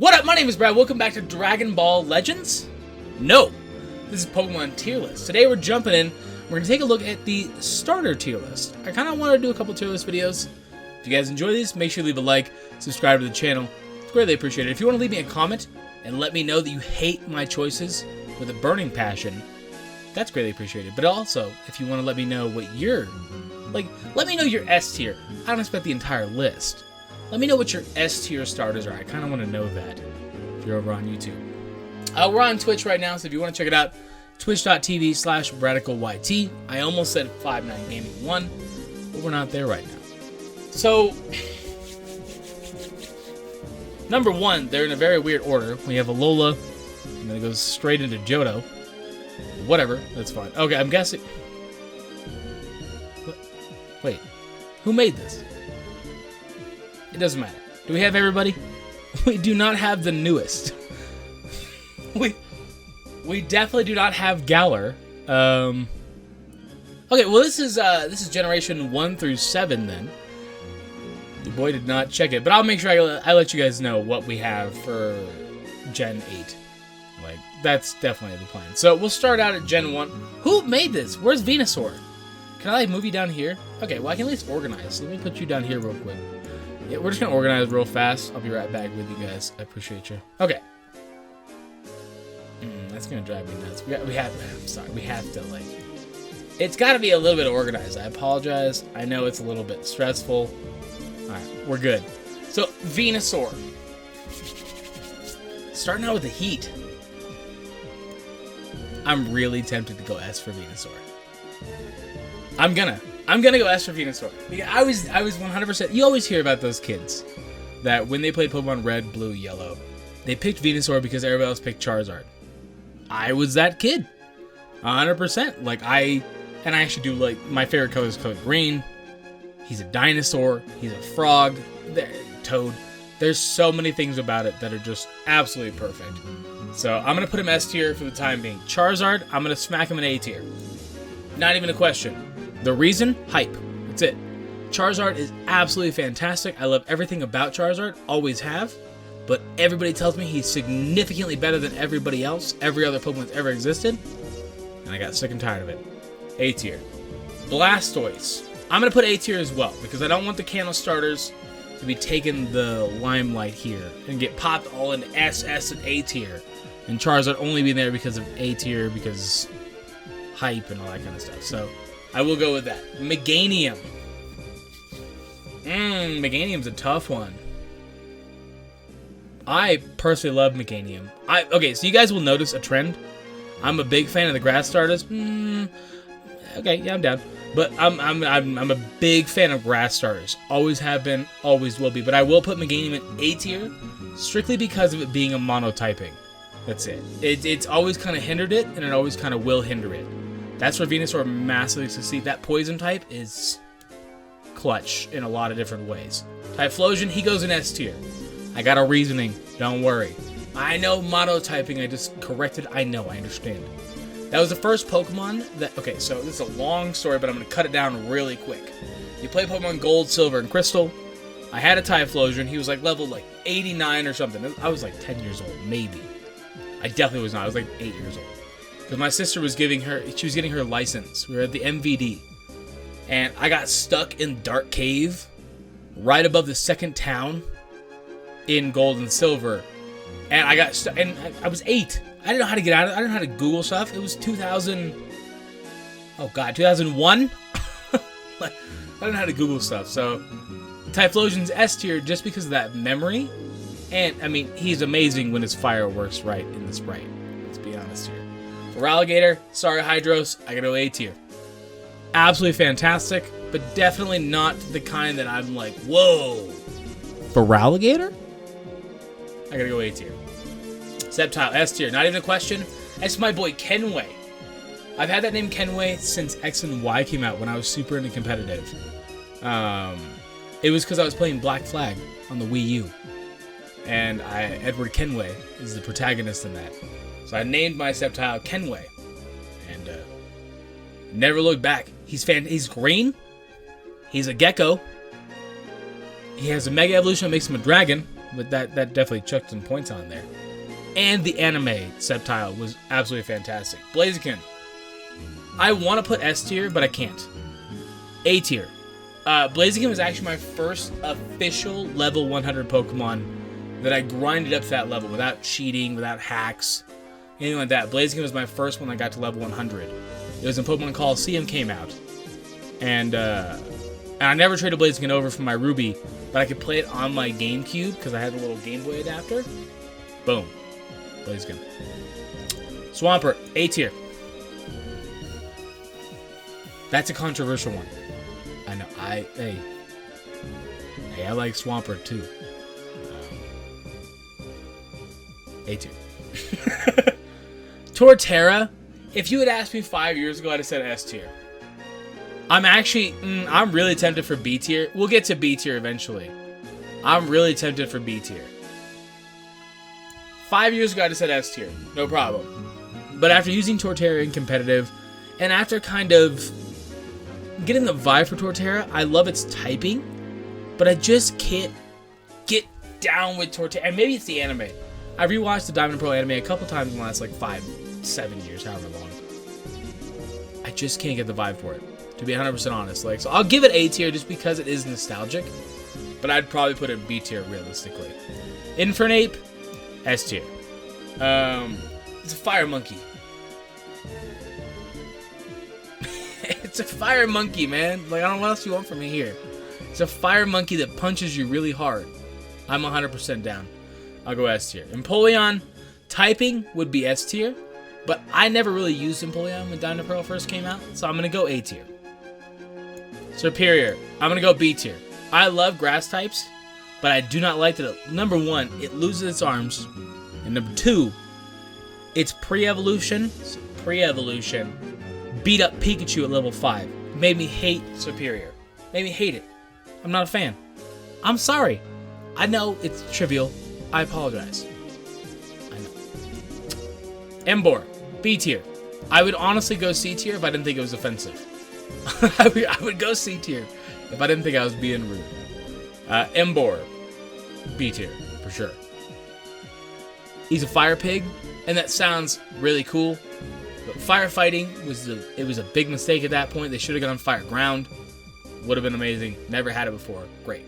What up? My name is Brad. Welcome back to Dragon Ball Legends? No, this is Pokemon tier list. Today we're jumping in. We're going to take a look at the starter tier list. I kind of want to do a couple tier list videos. If you guys enjoy these, make sure you leave a like, subscribe to the channel. It's greatly appreciated. If you want to leave me a comment and let me know that you hate my choices with a burning passion, that's greatly appreciated. But also, if you want to let me know what your, let me know your S tier. I don't expect the entire list. Let me know what your S tier starters are. I kind of want to know that if you're over on YouTube. We're on Twitch right now, so if you want to check it out, twitch.tv/RadicalYT. I almost said 59 Gaming 1, but we're not there right now. So, number 1, they're in a very weird order. We have Alola, and then it goes straight into Johto. Whatever, that's fine. Okay, I'm guessing... Wait, who made this? It doesn't matter. Do we have everybody? We do not have the newest. We definitely do not have Galar. Okay, well this is generation 1 through 7 then. The boy did not check it, but I'll make sure I let you guys know what we have for Gen 8. Like, that's definitely the plan. So we'll start out at Gen 1. Who made this? Where's Venusaur? Can I move you down here? Okay, well I can at least organize. Let me put you down here real quick. Yeah, we're just gonna organize real fast. I'll be right back with you guys. I appreciate you. Okay. That's gonna drive me nuts. We have to, like... It's gotta be a little bit organized. I apologize. I know it's a little bit stressful. Alright, we're good. So, Venusaur. Starting out with the heat. I'm really tempted to go S for Venusaur. I'm gonna go S for Venusaur. I was 100%... You always hear about those kids that when they played Pokemon Red, Blue, Yellow, they picked Venusaur because everybody else picked Charizard. I was that kid. 100%. Like, I actually do, like, my favorite color is color green. He's a dinosaur. He's a frog. Toad. There's so many things about it that are just absolutely perfect. So, I'm going to put him S tier for the time being. Charizard, I'm going to smack him in A tier. Not even a question. The reason? Hype. That's it. Charizard is absolutely fantastic. I love everything about Charizard. Always have. But everybody tells me he's significantly better than everybody else. Every other Pokemon that's ever existed. And I got sick and tired of it. A tier. Blastoise. I'm going to put A tier as well. Because I don't want the Kanto starters to be taking the limelight here. And get popped all in S, and A tier. And Charizard only being there because of A tier. Because hype and all that kind of stuff. So... I will go with that. Meganium. Meganium's a tough one. I personally love Meganium. Okay, so you guys will notice a trend. I'm a big fan of the grass starters. Okay, yeah, I'm down. But I'm a big fan of grass starters. Always have been, always will be. But I will put Meganium in A tier, strictly because of it being a monotyping. That's it. It's always kind of hindered it, and it always kind of will hinder it. That's where Venusaur massively succeeds. That poison type is clutch in a lot of different ways. Typhlosion, he goes in S tier. I got a reasoning. Don't worry. I know monotyping. I just corrected. I know. I understand. That was the first Pokemon that... Okay, so this is a long story, but I'm going to cut it down really quick. You play Pokemon Gold, Silver, and Crystal. I had a Typhlosion. He was like level 89 or something. I was like 10 years old, maybe. I definitely was not. I was like 8 years old. Because my sister was getting her license. We were at the MVD. And I got stuck in Dark Cave, right above the second town in Gold and Silver. And I got stuck, and I was 8. I didn't know how to get out of it. I didn't know how to Google stuff. It was 2000, oh God, 2001? I didn't know how to Google stuff. So, Typhlosion's S tier just because of that memory. And, I mean, he's amazing when his fire works right in the sprite. Let's be honest here. For Alligator, sorry Hydros, I gotta go A tier. Absolutely fantastic, but definitely not the kind that I'm like, whoa. For Alligator? I gotta go A tier. Sceptile, S tier, not even a question. That's my boy Kenway. I've had that name Kenway since X and Y came out when I was super into competitive. It was because I was playing Black Flag on the Wii U. And Edward Kenway is the protagonist in that. So I named my Sceptile Kenway, and never looked back. He's green. He's a gecko. He has a Mega Evolution that makes him a dragon. but that definitely chucked some points on there. And the anime subtitle was absolutely fantastic. Blaziken. I want to put S tier, but I can't. A tier. Blaziken was actually my first official level 100 Pokemon that I grinded up to that level without cheating, without hacks, anything like that. Blaziken was my first one I got to level 100. It was when Pokemon Coliseum came out. And I never traded Blaziken over for my Ruby, but I could play it on my GameCube because I had the little Game Boy adapter. Boom. Blaziken. Swampert, A tier. That's a controversial one. I know. Hey, I like Swampert too. A tier. Torterra. If you had asked me 5 years ago, I'd have said S tier. I'm really tempted for B tier. We'll get to B tier eventually. I'm really tempted for B tier. 5 years ago, I'd have said S tier. No problem. But after using Torterra in competitive, and after kind of getting the vibe for Torterra, I love its typing, but I just can't get down with Torterra. And maybe it's the anime. I rewatched the Diamond and Pearl anime a couple times in the last like 5-7 years, however long. I just can't get the vibe for it, to be 100% honest. So I'll give it A tier just because it is nostalgic, but I'd probably put it B tier realistically. Infernape, S tier. It's a fire monkey. It's a fire monkey, man. Like, I don't know what else you want from me here. It's a fire monkey that punches you really hard. I'm 100% down. I'll go S tier. Empoleon, typing would be S tier, but I never really used Empoleon when Diamond and Pearl first came out, so I'm going to go A tier. Superior, I'm going to go B tier. I love grass types, but I do not like that. Number one, it loses its arms, and number two, its pre-evolution beat up Pikachu at level 5. Made me hate Superior. Made me hate it. I'm not a fan. I'm sorry. I know it's trivial. I apologize. I know. Emboar, B tier. I would honestly go C tier if I didn't think it was offensive. I would go C tier if I didn't think I was being rude. Emboar, B tier, for sure. He's a fire pig, and that sounds really cool. But firefighting was a big mistake at that point. They should have gone fire ground. Would have been amazing. Never had it before. Great.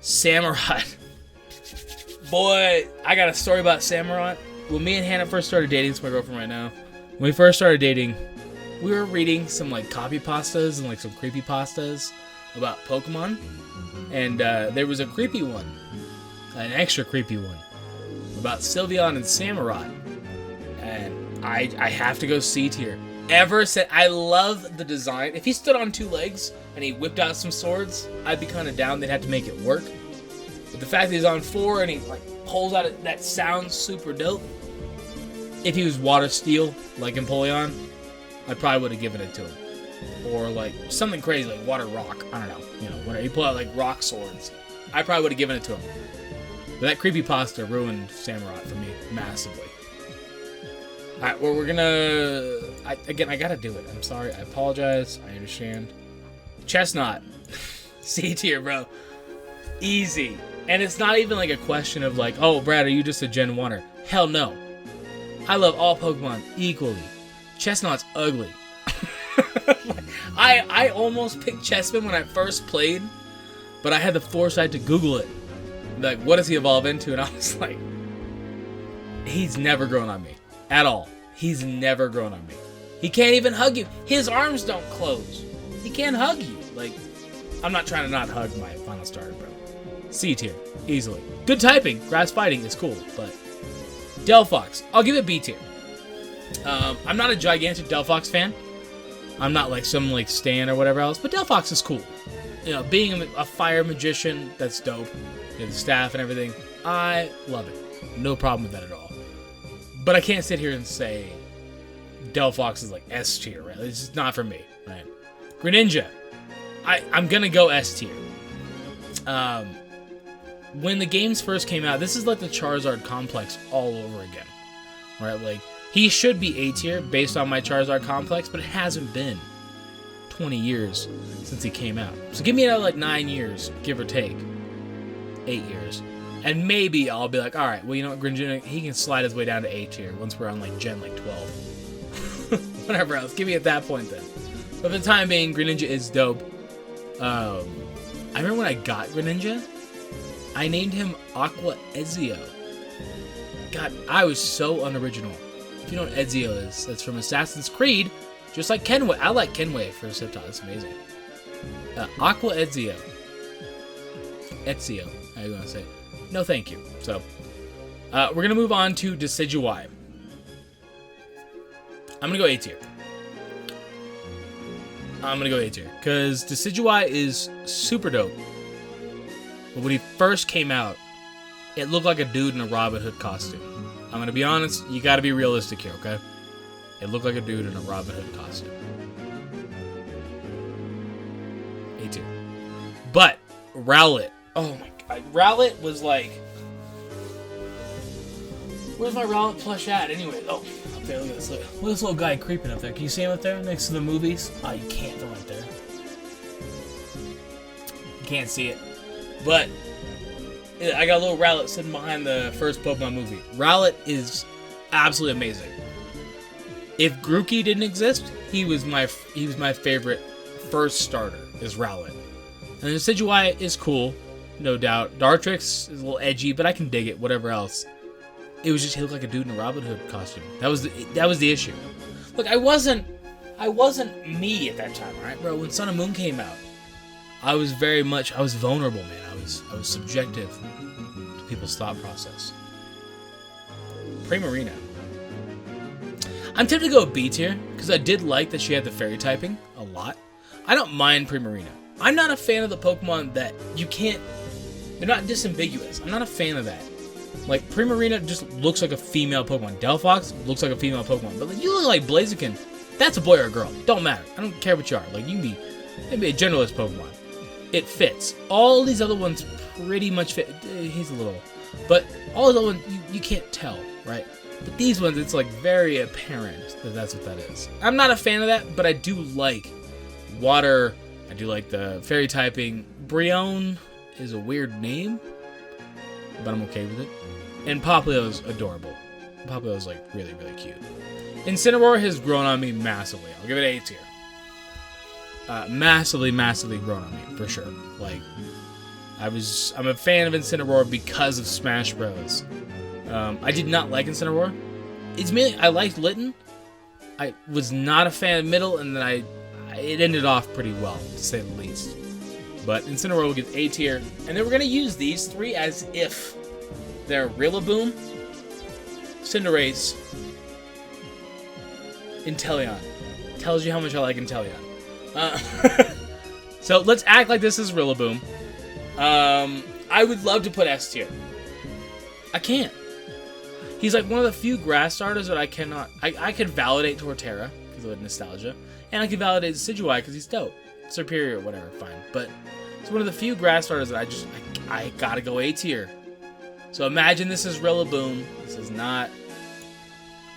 Samurott. Boy, I got a story about Samurott. When me and Hannah first started dating, it's my girlfriend right now. When we first started dating, we were reading some like copy pastas and like some creepy pastas about Pokemon. And there was a creepy one. An extra creepy one. About Sylveon and Samurott. And I have to go C tier. Ever said I love the design. If he stood on 2 legs and he whipped out some swords, I'd be kind of down. They'd have to make it work. But the fact that he's on 4 and he like pulls out that sounds super dope. If he was water steel like Empoleon, I probably would have given it to him. Or like something crazy like water rock. I don't know. You know, whatever. He pulled out like rock swords. I probably would have given it to him. But that creepypasta ruined Samurott for me massively. Alright, well, we're gonna... Again, I gotta do it. I'm sorry. I apologize. I understand. Chestnut. C tier, bro. Easy. And it's not even like a question of like, oh, Brad, are you just a Gen 1er? Hell no. I love all Pokemon equally. Chestnut's ugly. I almost picked Chespin when I first played, but I had the foresight to Google it. Like, what does he evolve into? And I was like, he's never grown on me. At all. He's never grown on me. He can't even hug you. His arms don't close. He can't hug you. Like, I'm not trying to not hug my final starter, bro. C tier. Easily. Good typing. Grass fighting is cool, but... Delphox. I'll give it B tier. I'm not a gigantic Delphox fan. I'm not like some like Stan or whatever else, but Delphox is cool. You know, being a fire magician, that's dope. You know, the staff and everything. I love it. No problem with that at all. But I can't sit here and say Delphox is like S tier, right? It's just not for me, right? Greninja. I'm gonna go S tier. When the games first came out, this is like the Charizard complex all over again, right? Like, he should be A tier based on my Charizard complex, but it hasn't been 20 years since he came out. So give me another like 9 years, give or take. 8 years. And maybe I'll be like, all right, well, you know what, Greninja, he can slide his way down to A tier once we're on like Gen like 12. Whatever else, give me at that point then. But for the time being, Greninja is dope. I remember when I got Greninja, I named him Aqua Ezio. God, I was so unoriginal. If you know what Ezio is, that's from Assassin's Creed, just like Kenway. I like Kenway for Siptop, it's amazing. Aqua Ezio. Ezio, how you gonna say? No, thank you. So, we're gonna move on to Decidueye. I'm gonna go A tier. Because Decidueye is super dope. But when he first came out, it looked like a dude in a Robin Hood costume. I'm gonna be honest, you gotta be realistic here, okay? It looked like a dude in a Robin Hood costume. A tier. But, Rowlet. Oh my god. Rowlet was like... Where's my Rowlet plush at anyway? Oh, up there, look at this. Look at this little guy creeping up there. Can you see him up there next to the movies? Oh, you can't. They're right there. You can't see it. But, I got a little Rowlet sitting behind the first Pokemon movie. Rowlet is absolutely amazing. If Grookey didn't exist, he was my favorite first starter, is Rowlet. And Decidueye is cool, no doubt. Dartrix is a little edgy, but I can dig it, whatever else. It was just he looked like a dude in a Robin Hood costume. That was the issue. Look, I wasn't me at that time, right, bro? When Sun and Moon came out, I was vulnerable, man. I was subjective to people's thought process. Primarina. I'm tempted to go B tier because I did like that she had the fairy typing a lot. I don't mind Primarina. I'm not a fan of the Pokemon that you can't. They're not disambiguous. I'm not a fan of that. Like, Primarina just looks like a female Pokemon. Delphox looks like a female Pokemon. But like, you look like Blaziken. That's a boy or a girl. Don't matter. I don't care what you are. Like, you can be a generalist Pokemon. It fits. All these other ones pretty much fit. He's a little. But all the other ones, you can't tell, right? But these ones, it's like very apparent that that's what that is. I'm not a fan of that, but I do like water. I do like the fairy typing. Brionne is a weird name, but I'm okay with it. And Popplio is adorable. Popplio is like really, really cute. Incineroar has grown on me massively. I'll give it A tier. Massively, massively grown on me, for sure. Like, I'm a fan of Incineroar because of Smash Bros. I did not like Incineroar. It's mainly, I liked Litten. I was not a fan of Middle, and then it ended off pretty well, to say the least. But Incineroar will get A tier. And then we're going to use these three as if they're Rillaboom, Cinderace, Inteleon. Tells you how much I like Inteleon. So let's act like this is Rillaboom. I would love to put S tier. I can't. He's like one of the few grass starters that I cannot. I could validate Torterra because of nostalgia, and I could validate Decidueye because he's dope, superior, whatever, fine. But it's one of the few grass starters that I gotta go A tier. So imagine this is Rillaboom. This is not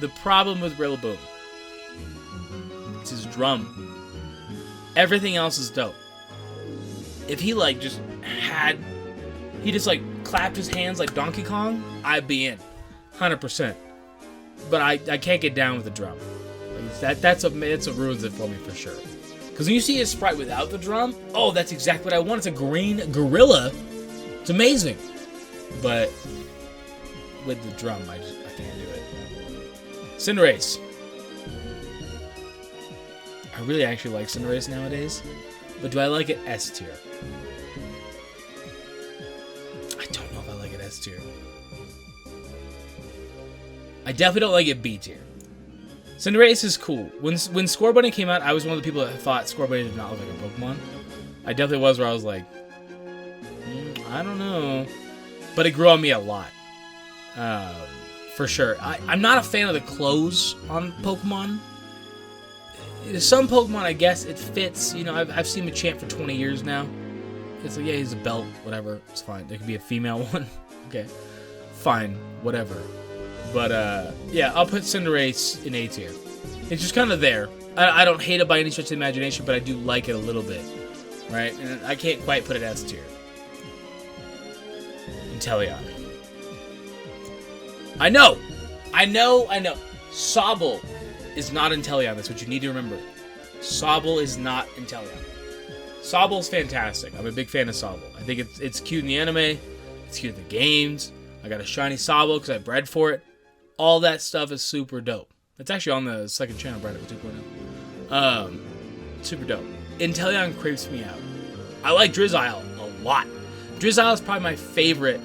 the problem with Rillaboom. It's his drum. Everything else is dope. If he like just clapped his hands like Donkey Kong, I'd be in, 100%. But I can't get down with the drum. Like that's what ruins it for me for sure. Because when you see his sprite without the drum, oh, that's exactly what I want. It's a green gorilla. It's amazing. But with the drum, I can't do it. Cinderace. I really actually like Cinderace nowadays, but do I like it S tier? I don't know if I like it S tier. I definitely don't like it B tier. Cinderace is cool. When Scorbunny came out, I was one of the people that thought Scorbunny did not look like a Pokemon. I definitely was, where I was like, I don't know. But it grew on me a lot. For sure. I'm not a fan of the clothes on Pokemon. Some Pokemon, I guess, it fits. You know, I've seen Machamp for 20 years now. It's like, yeah, he's a belt, whatever. It's fine. There could be a female one. Okay. Fine. Whatever. But, yeah, I'll put Cinderace in A tier. It's just kind of there. I don't hate it by any stretch of the imagination, but I do like it a little bit. Right? And I can't quite put it S tier. Inteleon. I know. Sobble is not Inteleon. That's what you need to remember. Sobble is not Inteleon. Sobble's fantastic. I'm a big fan of Sobble. I think it's cute in the anime. It's cute in the games. I got a shiny Sobble because I bred for it. All that stuff is super dope. It's actually on the second channel, Bradical 2.0. Super dope. Inteleon creeps me out. I like Drizzile a lot. Drizzile is probably my favorite.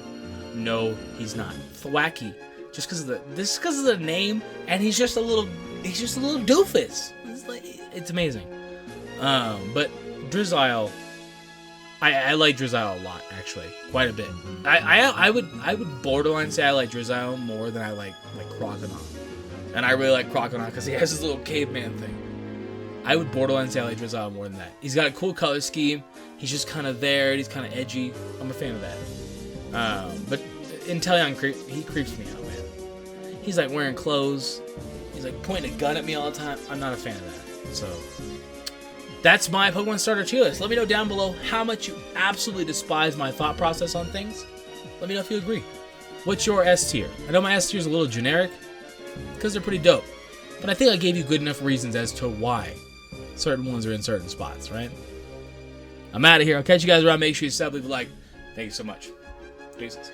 No, he's not. Thwacky. Just because of the name, and he's just a little doofus. It's amazing. But Drizzile, I like Drizzile a lot, actually, quite a bit. I would borderline say I like Drizzile more than I like Croconaw, and I really like Croconaw because he has this little caveman thing. I would borderline say I like Drizzile more than that. He's got a cool color scheme. He's just kind of there. He's kind of edgy. I'm a fan of that. But Inteleon, he creeps me out, man. He's like wearing clothes. He's like pointing a gun at me all the time. I'm not a fan of that. So that's my Pokemon starter tier list. Let me know down below how much you absolutely despise my thought process on things. Let me know if you agree. What's your S tier? I know my S tier is a little generic because they're pretty dope. But I think I gave you good enough reasons as to why certain ones are in certain spots, right? I'm out of here. I'll catch you guys around. Make sure you sub, leave a like. Thank you so much. Jesus.